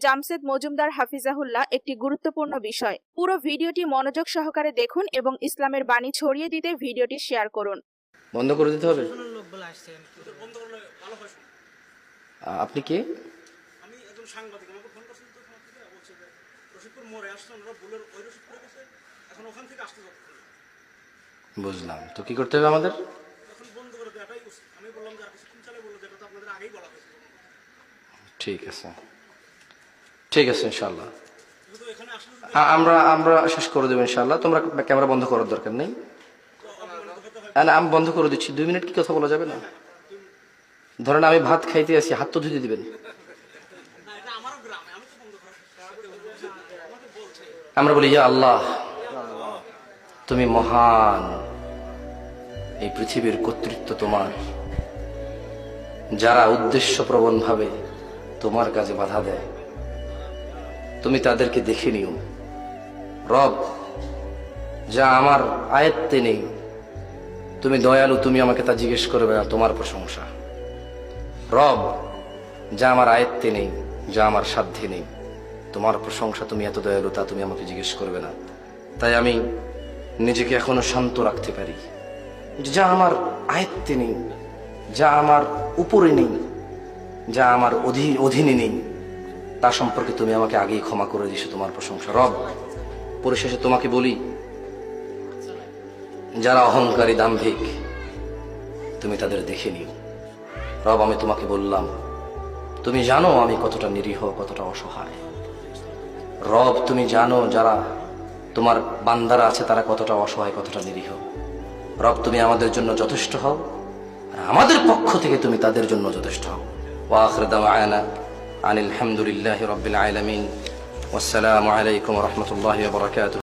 জামশেদ মজুমদার হাফিজাহুল্লাহ একটি গুরুত্বপূর্ণ বিষয়। পুরো ভিডিওটি মনোযোগ সহকারে দেখুন এবং ইসলামের বাণী ছড়িয়ে দিতে ভিডিওটি শেয়ার করুন। বন্ধ করে দিতে হবে। আপনি কে? আমি একজন সাংবাদিক। আমাকে ফোন করছেন তো ফোন থেকে বলছে যে রশিদপুর মোড়ে আসছেন, ওরা ভুলের ওই রশিদপুরে গেছে, এখন ওখান থেকে আসতে যাচ্ছে। বুঝলাম। তো কি করতে হবে আমাদের? এখন বন্ধ করে দেওয়াটাই উচিত। আমি বললাম যে আর কিছুক্ষণ চালে বললো, যেটা তো আপনাদের আগেই বলা হয়েছে। ঠিক আছে, ঠিক আছে, ইনশাল্লাহ কিন্তু এখানে আসলে আমরা শেষ করে দেবো ইনশাল্লাহ। তোমরা ক্যামেরা বন্ধ করার দরকার নেই। না, আমি বন্ধ করে দিচ্ছি। 2 মিনিট কি কথা বলা যাবে না? ধরেন আমি ভাত খাইতে আছি, হাত তো ধুতে দিবেন। এটা আমারও গ্রামে, আমি তো বন্ধ করা আমরা বলি ইয়া আল্লাহ, তুমি মহান, এই পৃথিবীর কর্তৃত্ব তোমার। যারা উদ্দেশ্যপ্রবণ ভাবে তোমার কাজে বাধা দেয়, তুমি তাদেরকে দেখে নিও। রব, যা আমার আয়ত্তে নেই, তুমি দয়ালু, তুমি আমাকে তা জিজ্ঞেস করবে না, তোমার প্রশংসা। রব, যা আমার আয়ত্তে নেই, যা আমার সাধ্যে নেই, তোমার প্রশংসা, তুমি এত দয়ালু, তা তুমি আমাকে জিজ্ঞেস করবে না। তাই আমি নিজেকে এখনো শান্ত রাখতে পারি। যা আমার আয়ত্তে নেই, যা আমার উপরে নেই, যা আমার অধীনে নেই, তা সম্পর্কে তুমি আমাকে আগেই ক্ষমা করে দিছো, তোমার প্রশংসা। রব, পরিশেষে তোমাকে বলি, যারা অহংকারী দাম্ভিক, তুমি তাদের দেখে নিও। রব, আমি তোমাকে বললাম, তুমি জানো আমি কতটা নিরীহ, কতটা অসহায়। রব, তুমি জানো যারা তোমার বান্দারা আছে তারা কতটা অসহায়, কতটা নিরীহ। রব, তুমি আমাদের জন্য যথেষ্ট হও, আর আমাদের পক্ষ থেকে তুমি তাদের জন্য যথেষ্ট হও। ওয়া আখিরু দাওয়ানা আনিল হামদুলিল্লাহি রাব্বিল আলামিন। ওয়াসসালামু আলাইকুম ওয়া রাহমাতুল্লাহি ওয়া বারাকাতুহু।